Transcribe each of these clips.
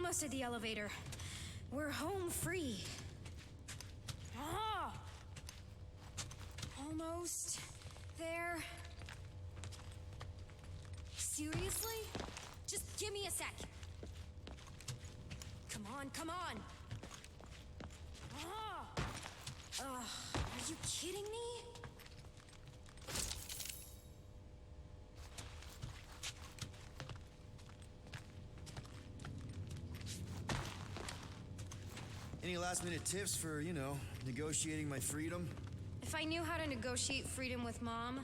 almost at the elevator. We're home free. Ah! Almost there. Seriously? Just give me a sec. Come on, come on. Ah! Are you kidding me? Any last-minute tips for, negotiating my freedom? If I knew how to negotiate freedom with Mom,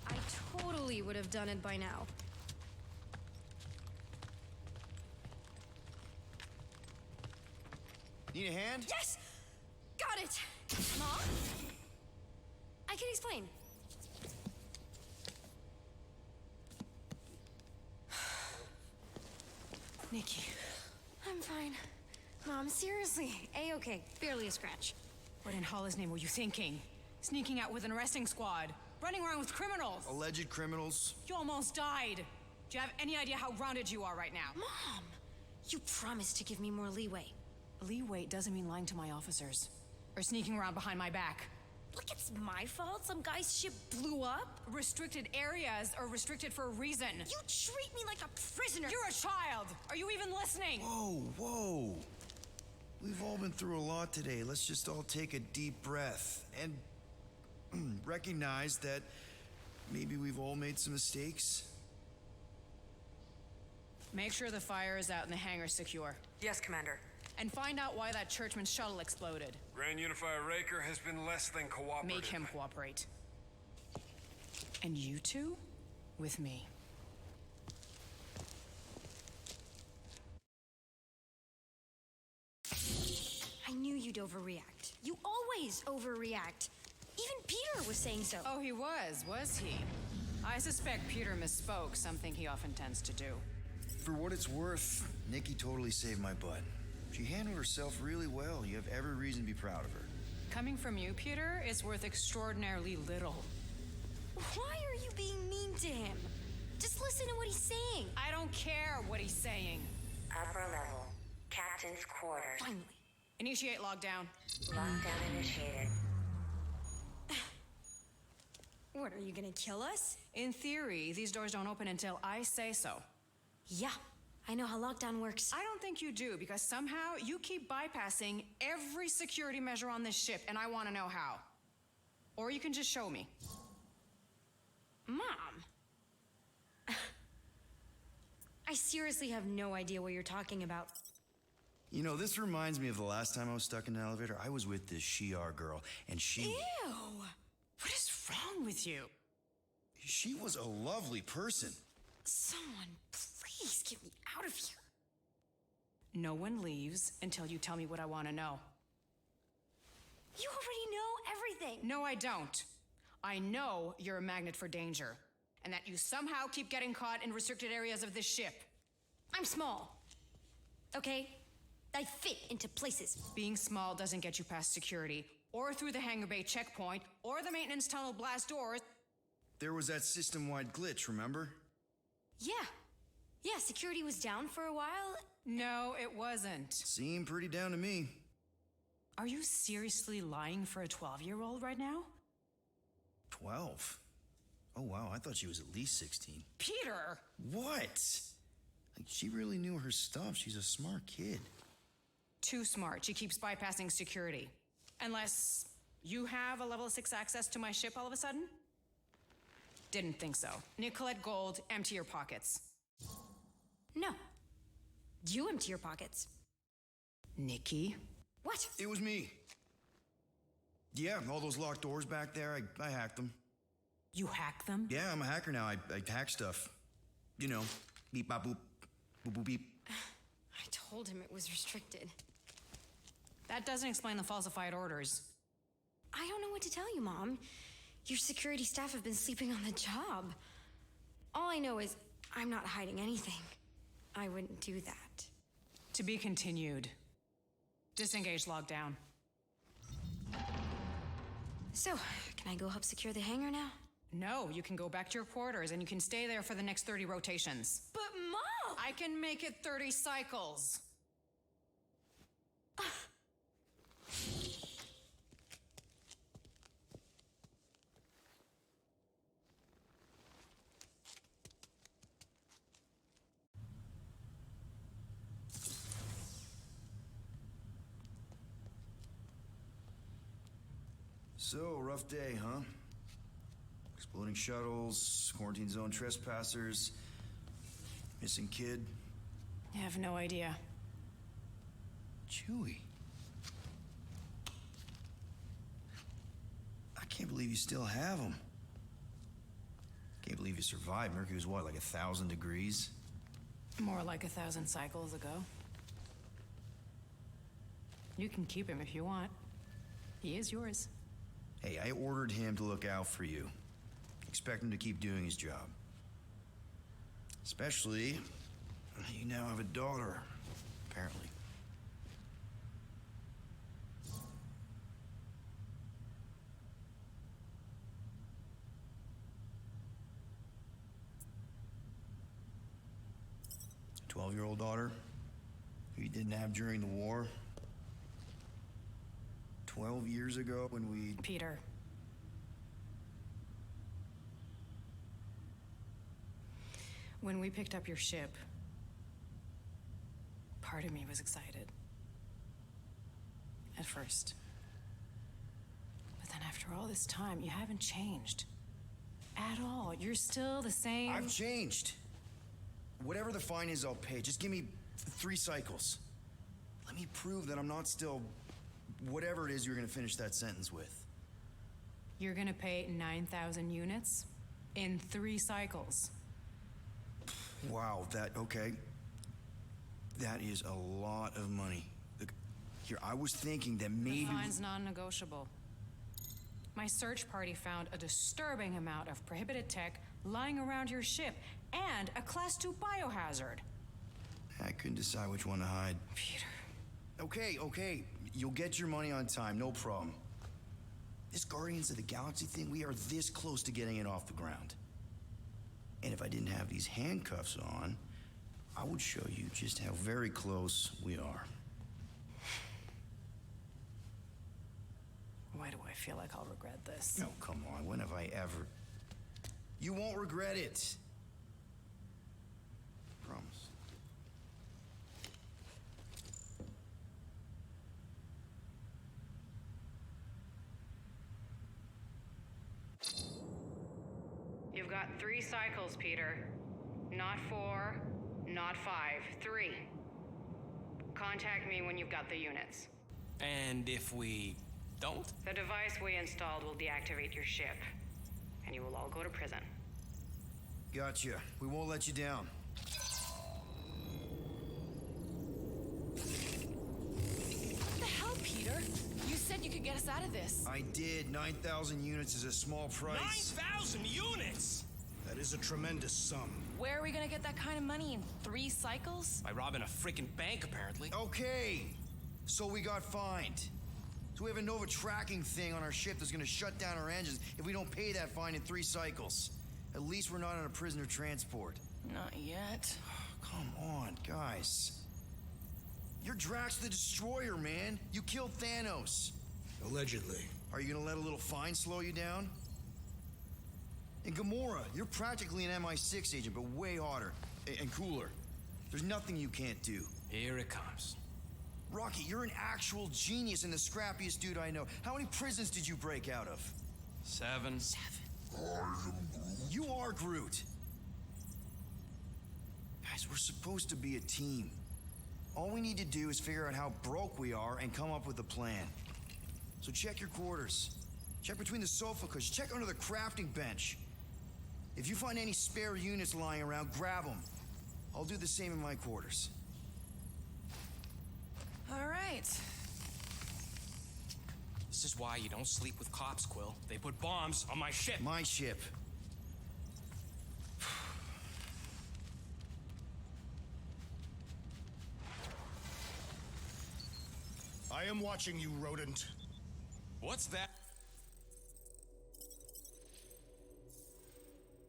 I totally would have done it by now. Need a hand? Yes! Got it! Mom? I can explain. Nikki. I'm fine. Mom, seriously. A-okay. Barely a scratch. What in Hollis' name were you thinking? Sneaking out with an arresting squad? Running around with criminals? Alleged criminals. You almost died. Do you have any idea how grounded you are right now? Mom! You promised to give me more leeway. Leeway doesn't mean lying to my officers. Or sneaking around behind my back. Like it's my fault some guy's ship blew up? Restricted areas are restricted for a reason. You treat me like a prisoner! You're a child! Are you even listening? Whoa. We've all been through a lot today. Let's just all take a deep breath and recognize that maybe we've all made some mistakes. Make sure the fire is out and the hangar's secure. Yes, Commander. And find out why that churchman's shuttle exploded. Grand Unifier Raker has been less than cooperative. Make him cooperate. And you two, with me. I knew you'd overreact. You always overreact. Even Peter was saying so. Oh, he was he? I suspect Peter misspoke, something he often tends to do. For what it's worth, Nikki totally saved my butt. She handled herself really well. You have every reason to be proud of her. Coming from you, Peter, is worth extraordinarily little. Why are you being mean to him? Just listen to what he's saying. I don't care what he's saying. Upper level. Captain's quarters. Finally. Initiate lockdown. Lockdown initiated. What, are you gonna kill us? In theory, these doors don't open until I say so. Yeah, I know how lockdown works. I don't think you do, because somehow you keep bypassing every security measure on this ship, and I want to know how. Or you can just show me. Mom! I seriously have no idea what you're talking about. This reminds me of the last time I was stuck in an elevator. I was with this Shi'ar girl, and she... Ew! What is wrong with you? She was a lovely person. Someone, please get me out of here. No one leaves until you tell me what I want to know. You already know everything. No, I don't. I know you're a magnet for danger, and that you somehow keep getting caught in restricted areas of this ship. I'm small. Okay? I fit into places. Being small doesn't get you past security, or through the hangar bay checkpoint, or the maintenance tunnel blast doors. There was that system-wide glitch, remember? Yeah, security was down for a while. No, it wasn't. Seemed pretty down to me. Are you seriously lying for a 12-year-old right now? 12? Oh, wow, I thought she was at least 16. Peter! What? She really knew her stuff. She's a smart kid. Too smart. She keeps bypassing security. Unless you have a level 6 access to my ship all of a sudden? Didn't think so. Nicolette Gold, empty your pockets. No. You empty your pockets. Nikki? What? It was me. Yeah, all those locked doors back there, I hacked them. You hack them? Yeah, I'm a hacker now. I hack stuff. Beep, bop, boop, boop, boop, beep. I told him it was restricted. That doesn't explain the falsified orders. I don't know what to tell you, Mom. Your security staff have been sleeping on the job. All I know is I'm not hiding anything. I wouldn't do that. To be continued. Disengage lockdown. So, can I go help secure the hangar now? No, you can go back to your quarters and you can stay there for the next 30 rotations. But Mom! I can make it 30 cycles. So, rough day, huh? Exploding shuttles, quarantine zone trespassers, missing kid. I have no idea. Chewie. I can't believe you still have him. Can't believe you survived. Mercury was what, like 1,000 degrees? More like 1,000 cycles ago. You can keep him if you want. He is yours. Hey, I ordered him to look out for you. Expect him to keep doing his job. Especially, you now have a daughter, apparently. A 12-year-old daughter who you didn't have during the war. 12 years ago when we... Peter. When we picked up your ship, part of me was excited. At first. But then after all this time, you haven't changed. At all. You're still the same. I've changed. Whatever the fine is, I'll pay. Just give me 3 cycles. Let me prove that I'm not still... whatever it is you're gonna finish that sentence with. You're gonna pay 9,000 units in 3 cycles. Wow, okay. That is a lot of money. Look, here, I was thinking that maybe... The fine's non-negotiable. My search party found a disturbing amount of prohibited tech lying around your ship and a Class 2 biohazard. I couldn't decide which one to hide. Peter. Okay. You'll get your money on time, no problem. This Guardians of the Galaxy thing, we are this close to getting it off the ground. And if I didn't have these handcuffs on, I would show you just how very close we are. Why do I feel like I'll regret this? No, come on, when have I ever... You won't regret it. Promise. You've got 3 cycles, Peter. Not 4, not 5, 3. Contact me when you've got the units. And if we don't? The device we installed will deactivate your ship, and you will all go to prison. Gotcha. We won't let you down. What the hell, Peter? You said you could get us out of this. I did. 9,000 units is a small price. 9,000 units! That is a tremendous sum. Where are we gonna get that kind of money in 3 cycles? By robbing a freaking bank, apparently. Okay. So we got fined. So we have a Nova tracking thing on our ship that's gonna shut down our engines if we don't pay that fine in 3 cycles. At least we're not on a prisoner transport. Not yet. Come on, guys. You're Drax the Destroyer, man. You killed Thanos. Allegedly. Are you gonna let a little fine slow you down? And Gamora, you're practically an MI6 agent, but way hotter and cooler. There's nothing you can't do. Here it comes. Rocky, you're an actual genius and the scrappiest dude I know. How many prisons did you break out of? 7. You are Groot. Guys, we're supposed to be a team. All we need to do is figure out how broke we are and come up with a plan. So check your quarters. Check between the sofa cushions. Check under the crafting bench. If you find any spare units lying around, grab them. I'll do the same in my quarters. All right. This is why you don't sleep with cops, Quill. They put bombs on my ship. My ship. I am watching you, rodent. What's that?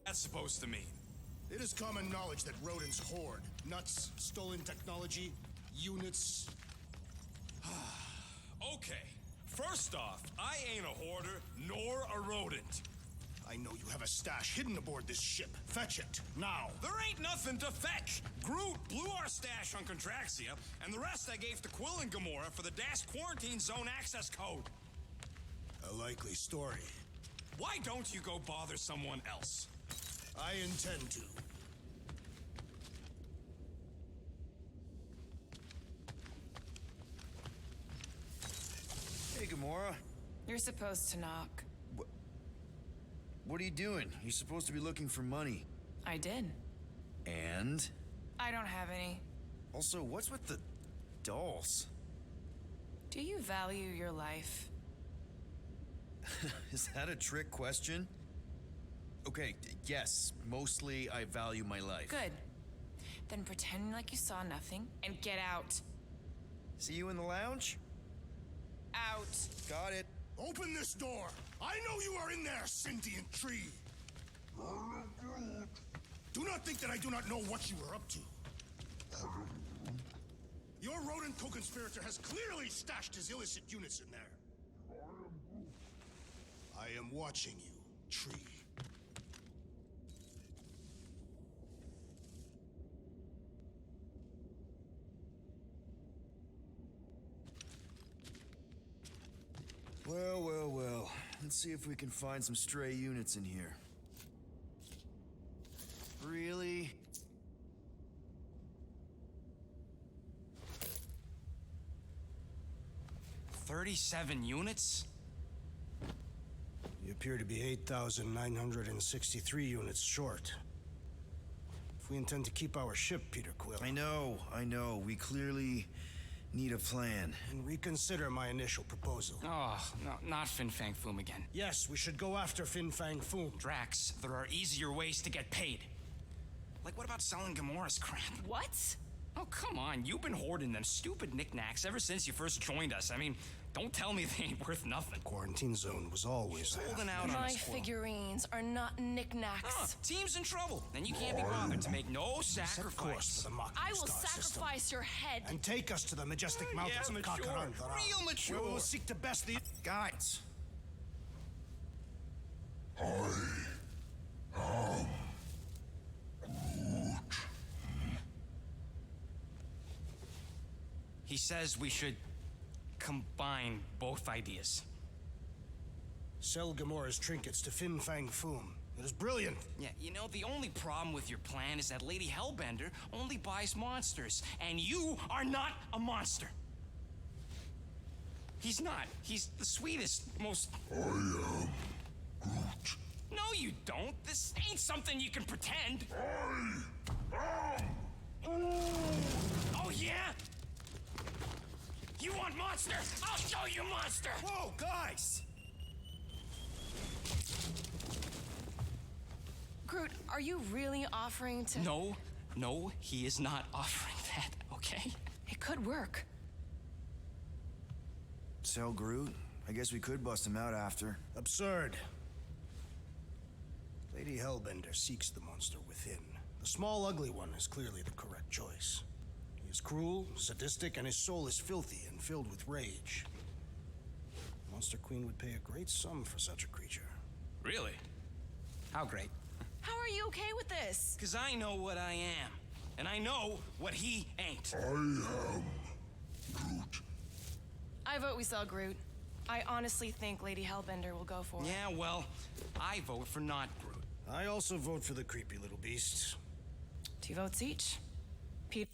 That's supposed to mean? It is common knowledge that rodents hoard nuts, stolen technology, units. Okay. First off, I ain't a hoarder nor a rodent. I know you have a stash hidden aboard this ship. Fetch it, now. There ain't nothing to fetch. Groot blew our stash on Contraxia, and the rest I gave to Quill and Gamora for the DAS quarantine zone access code. A likely story. Why don't you go bother someone else? I intend to. Hey, Gamora. You're supposed to knock. What are you doing? You're supposed to be looking for money. I did. And? I don't have any. Also, what's with the dolls? Do you value your life? Is that a trick question? Okay, yes, mostly I value my life. Good. Then pretend like you saw nothing and get out. See you in the lounge? Out. Got it. Open this door! I know you are in there, sentient tree! Do not think that I do not know what you are up to. Your rodent co-conspirator has clearly stashed his illicit units in there. I am watching you, tree. Well, well, well. Let's see if we can find some stray units in here. Really? $37 units? You appear to be 8,963 units short. If we intend to keep our ship, Peter Quill, I know. We clearly need a plan. and reconsider my initial proposal. Oh, no, not Fin Fang Foom again. Yes, we should go after Fin Fang Foom. Drax, there are easier ways to get paid. Like, what about selling Gamora's crap? What? Oh, come on. You've been hoarding them stupid knickknacks ever since you first joined us. I mean, don't tell me they ain't worth nothing. Quarantine zone was always there. Holding out on My us, Quill. figurines are not knickknacks. Team's in trouble. Then you can't be bothered to make no Set course sacrifice. for the Mach I will Star system, sacrifice your head. and take us to the majestic mountains of mature. Kakarandara, Real mature. where we will seek to best the... Guys! He says we should combine both ideas. Sell Gamora's trinkets to Fin Fang Foom. It is brilliant. Yeah, you know, the only problem with your plan is that Lady Hellbender only buys monsters, and you are not a monster. He's not. He's the sweetest, most... I am Groot. No, you don't. This ain't something you can pretend. Oh, yeah? You want monster? I'll show you monster! Whoa, guys! Groot, are you really offering to... No, he is not offering that, okay? It could work. Sell Groot? I guess we could bust him out after. Absurd. Lady Hellbender seeks the monster within. The small, ugly one is clearly the correct choice. He is cruel, sadistic, and his soul is filthy and filled with rage. Monster Queen would pay a great sum for such a creature. Really? How great? How are you okay with this? Because I know what I am, and I know what he ain't. I vote we sell Groot. I honestly think Lady Hellbender will go for it. Yeah, well, I vote for not Groot. I also vote for the creepy little beast. 2 votes each. Peter?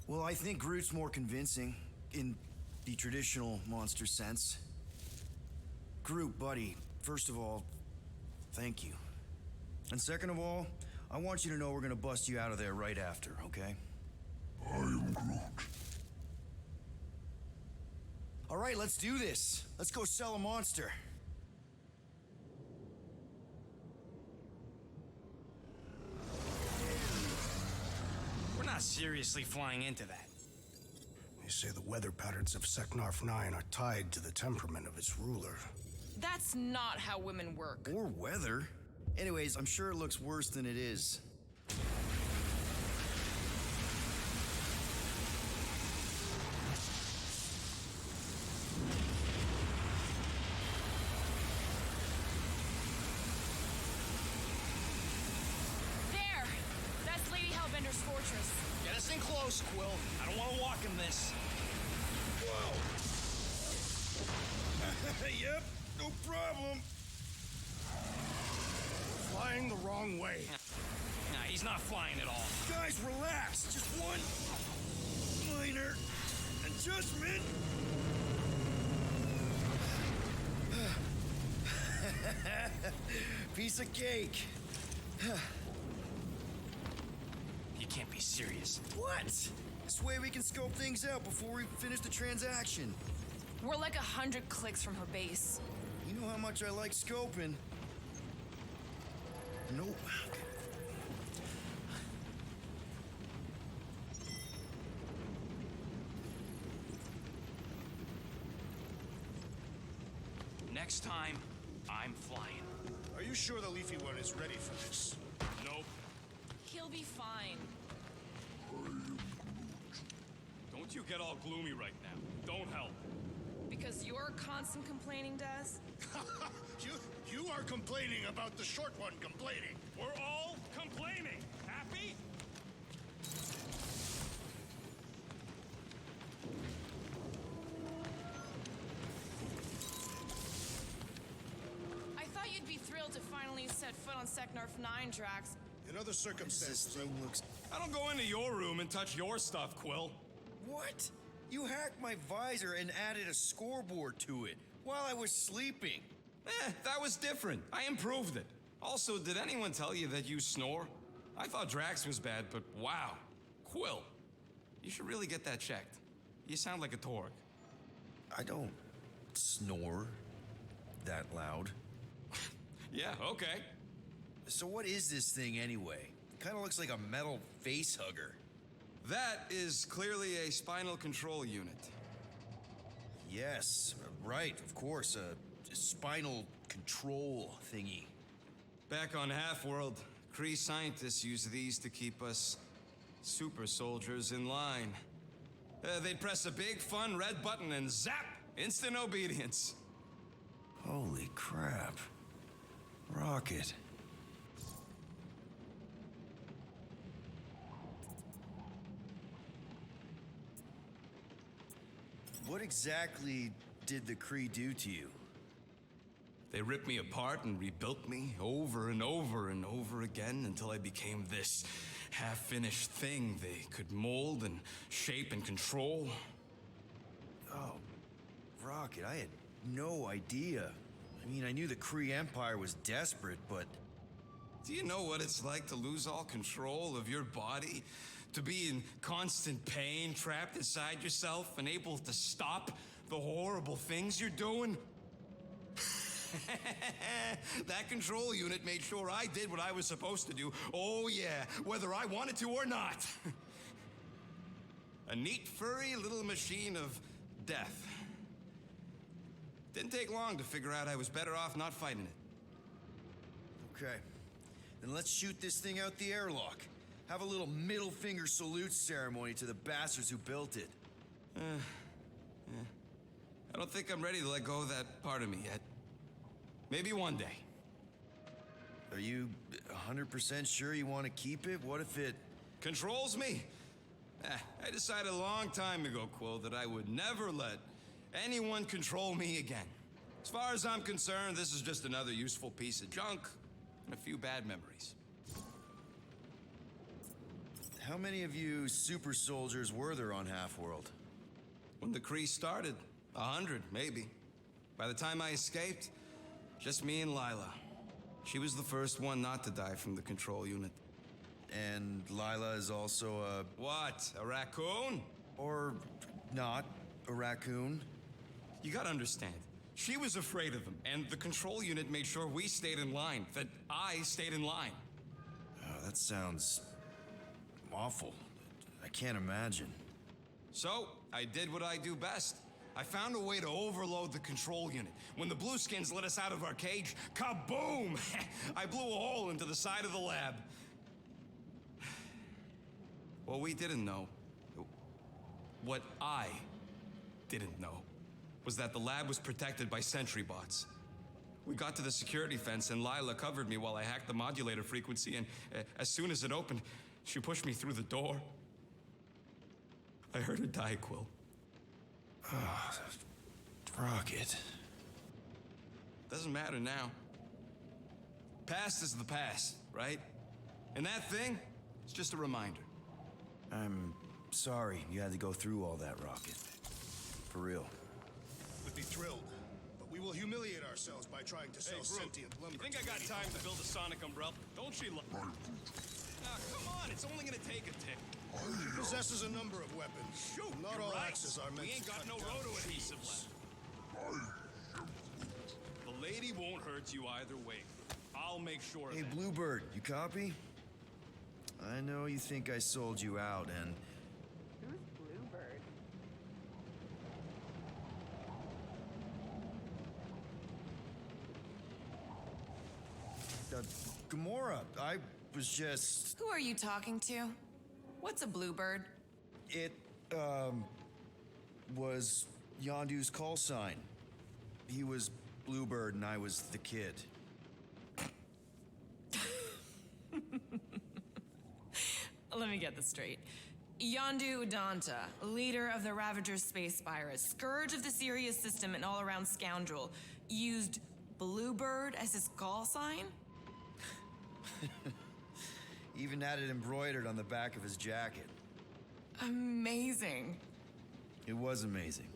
Well, I think Groot's more convincing, in the traditional monster sense. Groot, buddy, first of all, thank you. And second of all, I want you to know we're gonna bust you out of there right after, okay? I am Groot. All right, let's do this. Let's go sell a monster. We're not seriously flying into that. They say the weather patterns of Seknarf 9 are tied to the temperament of its ruler. That's not how women work. Or weather. Anyways, I'm sure it looks worse than it is. Listen close, Quill. I don't want to walk in this. Whoa! Yep, no problem. Flying the wrong way. Nah, he's not flying at all. Guys, relax. Just one minor adjustment. Piece of cake. You can't be serious. What? This way we can scope things out before we finish the transaction. We're like 100 clicks from her base. You know how much I like scoping. Nope. Next time, I'm flying. Are you sure the Leafy one is ready for this? Nope. He'll be fine. Don't you get all gloomy right now. Don't help. Because your constant complaining does? You are complaining about the short one complaining. We're all complaining. Happy? I thought you'd be thrilled to finally set foot on Seknarf 9, Drax. In other This circumstances, thing looks... I don't go into your room and touch your stuff, Quill. What? You hacked my visor and added a scoreboard to it while I was sleeping. That was different. I improved it. Also, did anyone tell you that you snore? I thought Drax was bad, but wow. Quill, you should really get that checked. You sound like a Torg. I don't snore that loud. Yeah, okay. So what is this thing anyway? Kind of looks like a metal face hugger. That is clearly a spinal control unit. Yes, right, of course, a spinal control thingy. Back on Half-World, Kree scientists use these to keep us super soldiers in line. They'd press a big, fun red button and zap! Instant obedience. Holy crap. Rocket. What exactly did the Kree do to you? They ripped me apart and rebuilt me over and over and over again until I became this half-finished thing they could mold and shape and control. Oh, Rocket, I had no idea. I mean, I knew the Kree Empire was desperate, but... Do you know what it's like to lose all control of your body? To be in constant pain, trapped inside yourself, unable to stop the horrible things you're doing? That control unit made sure I did what I was supposed to do. Oh yeah, whether I wanted to or not. A neat, furry little machine of death. Didn't take long to figure out I was better off not fighting it. Okay. Then let's shoot this thing out the airlock. Have a little middle finger salute ceremony to the bastards who built it. I don't think I'm ready to let go of that part of me yet. Maybe one day. Are you 100% sure you want to keep it? What if it... Controls me? I decided a long time ago, Quill, that I would never let anyone control me again. As far as I'm concerned, this is just another useful piece of junk and a few bad memories. How many of you super soldiers were there on Half-World? When the Kree started, 100, maybe. By the time I escaped, just me and Lila. She was the first one not to die from the control unit. And Lila is also a... What, a raccoon? Or not a raccoon? You gotta understand, she was afraid of them, and the control unit made sure we stayed in line, that I stayed in line. Oh, that sounds... awful. I can't imagine. So, I did what I do best. I found a way to overload the control unit. When the Blueskins let us out of our cage, kaboom! I blew a hole into the side of the lab. What we didn't know, what I didn't know, was that the lab was protected by sentry bots. We got to the security fence and Lila covered me while I hacked the modulator frequency, and as soon as it opened, she pushed me through the door. I heard her die, Quill. Rocket. Doesn't matter now. Past is the past, right? And that thing, it's just a reminder. I'm sorry you had to go through all that, Rocket. For real. Would be thrilled, but we will humiliate ourselves by trying to sell sentient lumber. You think I got time to build a sonic umbrella? Don't she look? Come on, it's only gonna take a tick. He possesses a number of weapons. Shoot, Not you're all right. axes are meant We ain't to got cut no down roto trees. adhesive left. The lady won't hurt you either way. I'll make sure of Hey, that. Bluebird, you copy? I know you think I sold you out, and Who's Bluebird? Gamora, I was just... Who are you talking to? What's a Bluebird? It, was Yondu's call sign. He was Bluebird and I was the kid. Let me get this straight. Yondu Udonta, leader of the Ravagers Space Virus, scourge of the Sirius system and all-around scoundrel, used Bluebird as his call sign? Even had it embroidered on the back of his jacket. Amazing. It was amazing.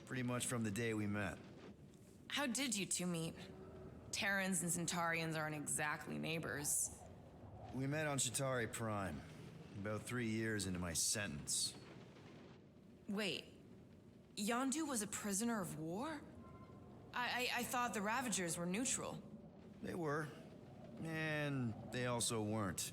Pretty much from the day we met. How did you two meet? Terrans and Centaurians aren't exactly neighbors. We met on Chitauri Prime, about 3 years into my sentence. Wait, Yondu was a prisoner of war? I thought the Ravagers were neutral. They were, and they also weren't.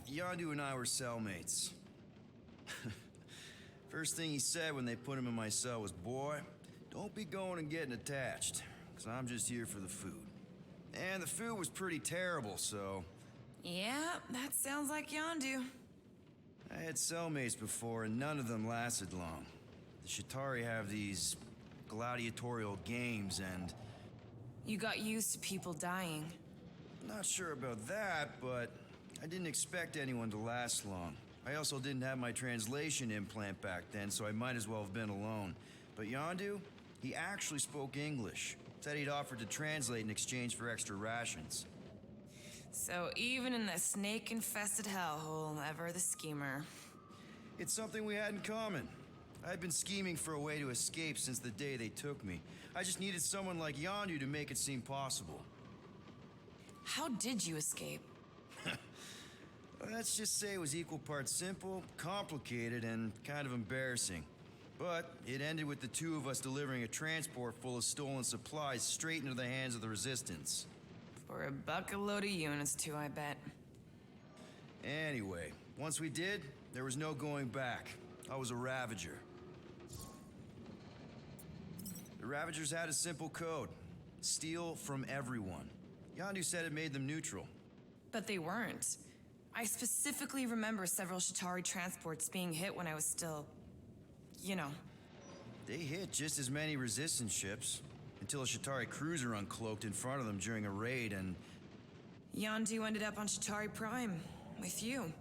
Yondu and I were cellmates. First thing he said when they put him in my cell was, "Boy, don't be going and getting attached, because I'm just here for the food." And the food was pretty terrible, so Yeah, that sounds like Yondu. I had cellmates before, and none of them lasted long. The Chitauri have these gladiatorial games, and You got used to people dying. not sure about that, but I didn't expect anyone to last long. I also didn't have my translation implant back then, so I might as well have been alone. But Yondu, he actually spoke English. Said he'd offered to translate in exchange for extra rations. So even in the snake-infested hellhole, ever the schemer. It's something we had in common. I'd been scheming for a way to escape since the day they took me. I just needed someone like Yondu to make it seem possible. How did you escape? Let's just say it was equal parts simple, complicated, and kind of embarrassing. But it ended with the two of us delivering a transport full of stolen supplies straight into the hands of the Resistance. For a bucket load of units, too, I bet. Anyway, once we did, there was no going back. I was a Ravager. The Ravagers had a simple code: steal from everyone. Yondu said it made them neutral. But they weren't. I specifically remember several Chitauri transports being hit when I was still... you know. They hit just as many Resistance ships, until a Chitauri cruiser uncloaked in front of them during a raid, and Yondu ended up on Chitauri Prime, with you.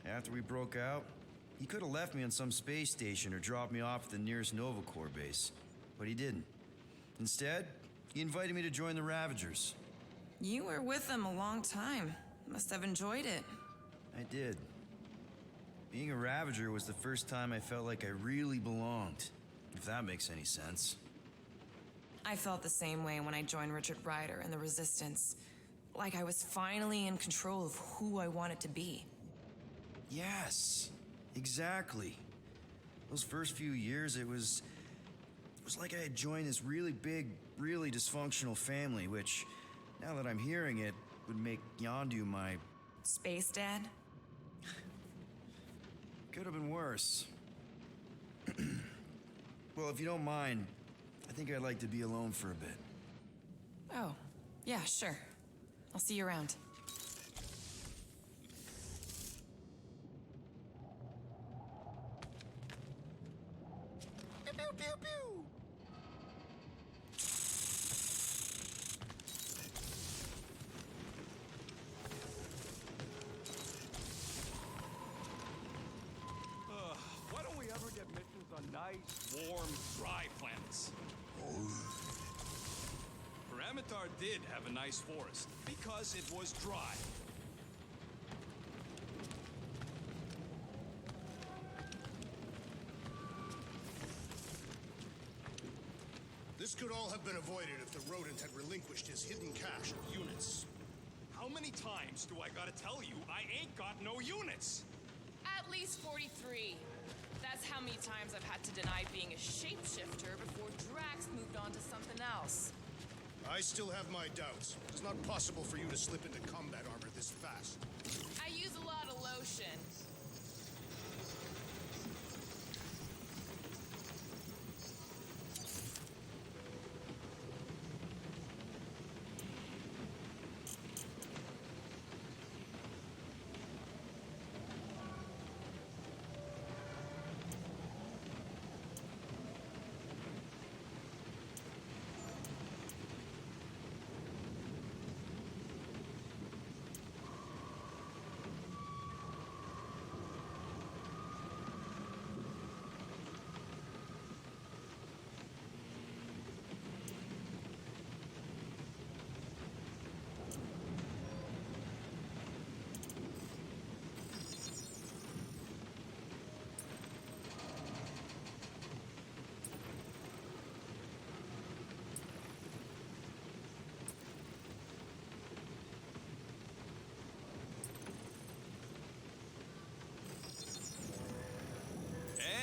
after we broke out, he could have left me on some space station or dropped me off at the nearest Nova Corps base. But he didn't. Instead, he invited me to join the Ravagers. You were with them a long time. Must have enjoyed it. I did. Being a Ravager was the first time I felt like I really belonged, if that makes any sense. I felt the same way when I joined Richard Ryder and the Resistance. Like I was finally in control of who I wanted to be. Yes, exactly. Those first few years, it was like I had joined this really big, really dysfunctional family, which, now that I'm hearing it, would make Yondu my... Space Dad? Could have been worse. Well, if you don't mind, I think I'd like to be alone for a bit. Oh, yeah, sure. I'll see you around. Pew, pew, pew, pew. dry, warm, dry planets. Paramitar did have a nice forest because it was dry. This could all have been avoided if the rodent had relinquished his hidden cache of units. How many times do I gotta tell you I ain't got no units? At least 43. That's how many times I've had to deny being a shapeshifter before Drax moved on to something else. I still have my doubts. It's not possible for you to slip into combat armor this fast. I use a lot of lotion.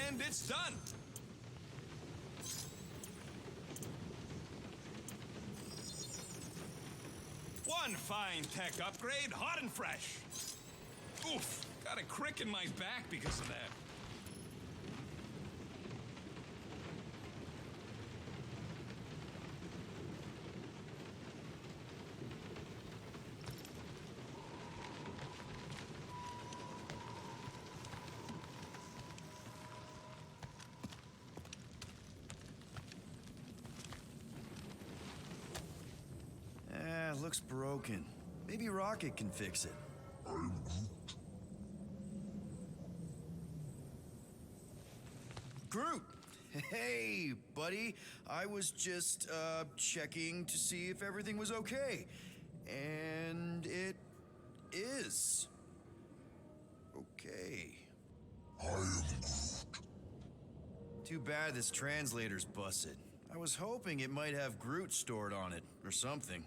And it's done. One fine tech upgrade, hot and fresh. Oof, got a crick in my back because of that. Looks broken. Maybe Rocket can fix it. Groot! Hey, buddy. I was just, checking to see if everything was okay. And it is. Okay. Too bad this translator's busted. I was hoping it might have Groot stored on it, or something.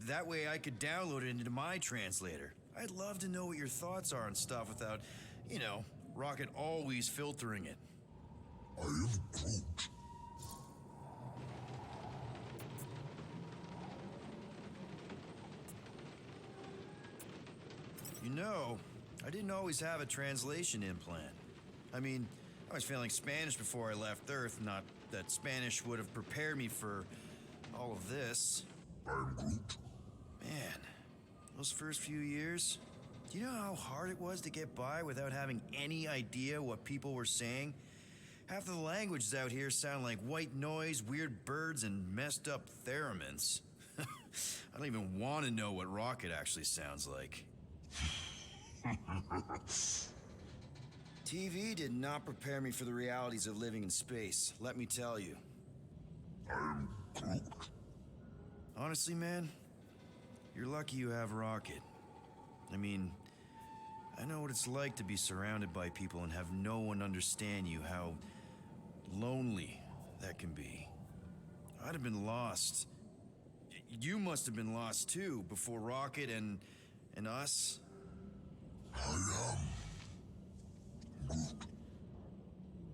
That way I could download it into my translator. I'd love to know what your thoughts are on stuff without, you know, Rocket always filtering it. You know, I didn't always have a translation implant. I mean, I was feeling Spanish before I left Earth, not that Spanish would have prepared me for all of this. Man, those first few years, do you know how hard it was to get by without having any idea what people were saying? Half of the languages out here sound like white noise, weird birds, and messed up theremins. I don't even want to know what Rocket actually sounds like. TV did not prepare me for the realities of living in space, let me tell you. Honestly, man, you're lucky you have Rocket. I mean, I know what it's like to be surrounded by people and have no one understand you, how lonely that can be. I'd have been lost. You must have been lost too, before Rocket and us.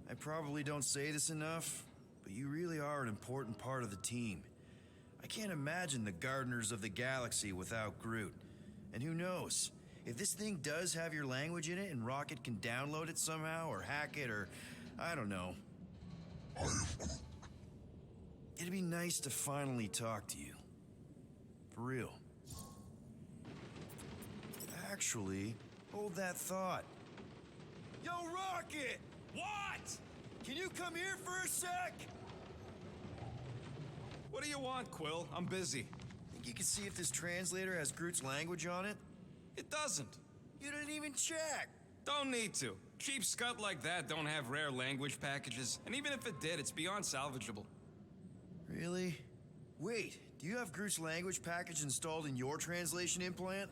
I probably don't say this enough, but you really are an important part of the team. I can't imagine the Gardeners of the Galaxy without Groot. And who knows, if this thing does have your language in it and Rocket can download it somehow or hack it or, I don't know. It'd be nice to finally talk to you. For real. Actually, hold that thought. Yo, Rocket! What? Can you come here for a sec? What do you want, Quill? I'm busy. Think you can see if this translator has Groot's language on it? It doesn't. You didn't even check. Don't need to. Cheap scut like that don't have rare language packages, and even if it did, it's beyond salvageable. Really? Wait, do you have Groot's language package installed in your translation implant?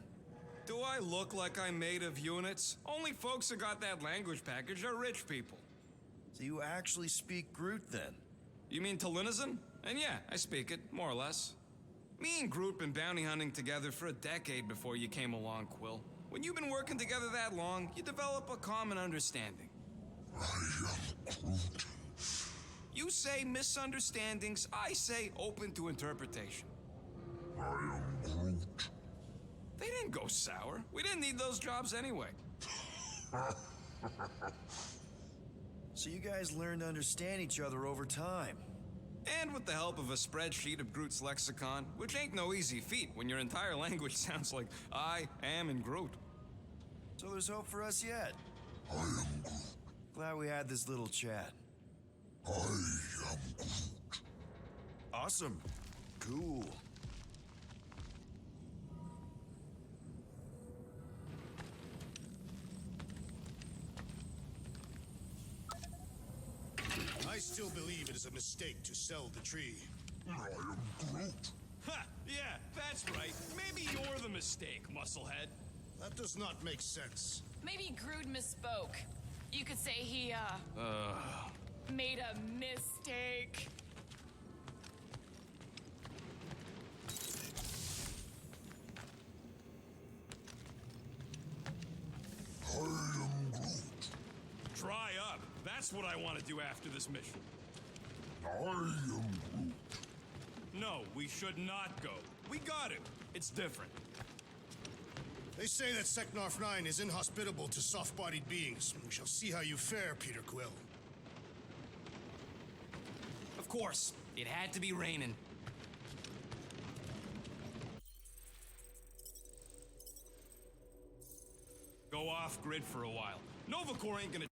Do I look like I'm made of units? Only folks who got that language package are rich people. So you actually speak Groot then? You mean Talinisan? And yeah, I speak it, more or less. Me and Groot been bounty hunting together for a decade before you came along, Quill. When you've been working together that long, you develop a common understanding. I am Groot. You say misunderstandings, I say open to interpretation. I am Groot. They didn't go sour. We didn't need those jobs anyway. So you guys learned to understand each other over time. And with the help of a spreadsheet of Groot's lexicon, which ain't no easy feat when your entire language sounds like I am in Groot. So there's hope for us yet. I am Groot. Glad we had this little chat. I am Groot. Awesome. Cool. I still believe it is a mistake to sell the tree. I am Groot. Ha! Yeah, that's right. Maybe you're the mistake, musclehead. That does not make sense. Maybe Groot misspoke. You could say he, made a mistake. I am Groot. Dry up. That's what I want to do after this mission. I am Groot. No, we should not go. We got to. It's different. They say that Seknarf 9 is inhospitable to soft-bodied beings. We shall see how you fare, Peter Quill. Of course, it had to be raining. Go off grid for a while. Nova Corps ain't gonna